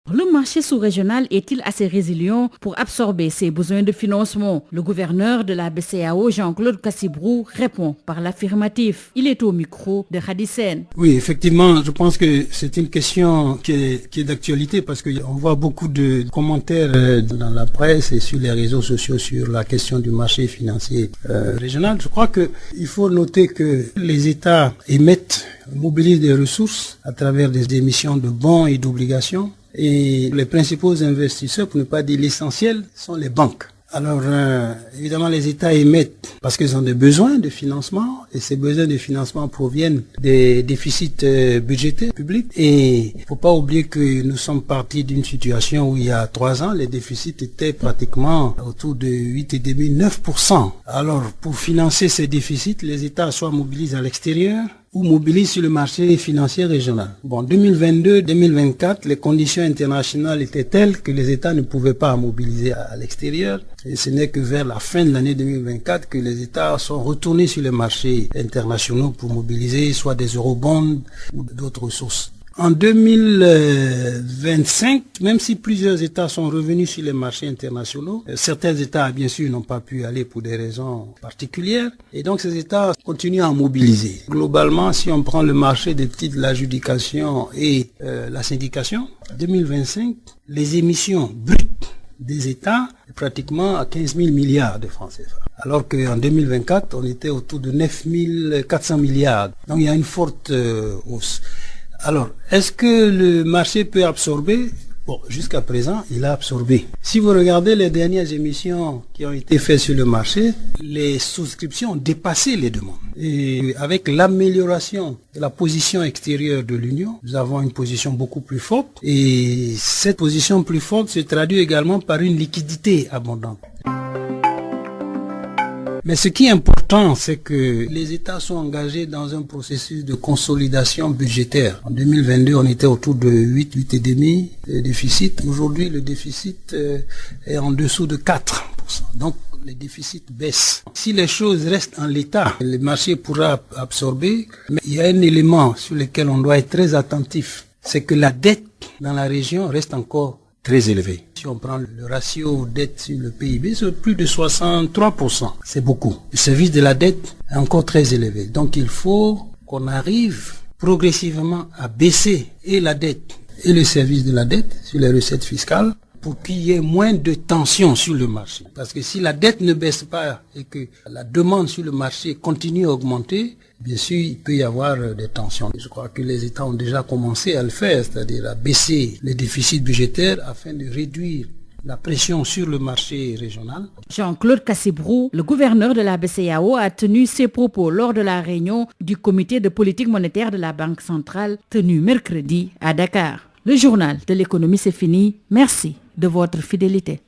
Le marché sous-régional est-il assez résilient pour absorber ses besoins de financement? Le gouverneur de la BCEAO, Jean-Claude Cassibrou, répond par l'affirmatif. Il est au micro de Hadisen. Oui, effectivement, je pense que c'est une question qui est d'actualité parce qu'on voit beaucoup de commentaires dans la presse et sur les réseaux sociaux sur la question du marché financier régional. Je crois qu'il faut noter que les États mobilisent des ressources à travers des émissions de bons et d'obligations. Et les principaux investisseurs, pour ne pas dire l'essentiel, sont les banques. Alors, évidemment, les États émettent parce qu'ils ont des besoins de financement et ces besoins de financement proviennent des déficits budgétaires publics. Et il ne faut pas oublier que nous sommes partis d'une situation où il y a 3 ans, les déficits étaient pratiquement autour de 8,5-9%. Alors, pour financer ces déficits, les États soit mobilisent à l'extérieur ou mobilisent sur le marché financier régional. Bon, 2022-2024, les conditions internationales étaient telles que les États ne pouvaient pas mobiliser à l'extérieur. Et ce n'est que vers la fin de l'année 2024 que les États sont retournés sur les marchés internationaux pour mobiliser soit des eurobonds ou d'autres ressources. En 2025, même si plusieurs États sont revenus sur les marchés internationaux, certains États, bien sûr, n'ont pas pu aller pour des raisons particulières. Et donc, ces États continuent à mobiliser. Globalement, si on prend le marché des titres, l'adjudication et la syndication, 2025, les émissions brutes des États est pratiquement à 15 000 milliards de francs CFA. Alors qu'en 2024, on était autour de 9 400 milliards. Donc, il y a une forte hausse. Alors, est-ce que le marché peut absorber? Bon, jusqu'à présent, il a absorbé. Si vous regardez les dernières émissions qui ont été faites sur le marché, les souscriptions ont dépassé les demandes. Et avec l'amélioration de la position extérieure de l'Union, nous avons une position beaucoup plus forte. Et cette position plus forte se traduit également par une liquidité abondante. Mais ce qui est important, c'est que les États sont engagés dans un processus de consolidation budgétaire. En 2022, on était autour de 8,5 de déficit. Aujourd'hui, le déficit est en dessous de 4%. Donc, les déficits baissent. Si les choses restent en l'état, le marché pourra absorber. Mais il y a un élément sur lequel on doit être très attentif. C'est que la dette dans la région reste encore très élevé. Si on prend le ratio dette sur le PIB, c'est plus de 63%. C'est beaucoup. Le service de la dette est encore très élevé. Donc il faut qu'on arrive progressivement à baisser et la dette et le service de la dette sur les recettes fiscales pour qu'il y ait moins de tension sur le marché. Parce que si la dette ne baisse pas et que la demande sur le marché continue à augmenter, bien sûr, il peut y avoir des tensions. Je crois que les États ont déjà commencé à le faire, c'est-à-dire à baisser les déficits budgétaires afin de réduire la pression sur le marché régional. Jean-Claude Cassibrou, le gouverneur de la BCEAO, a tenu ses propos lors de la réunion du comité de politique monétaire de la Banque centrale tenue mercredi à Dakar. Le journal de l'économie, c'est fini. Merci de votre fidélité.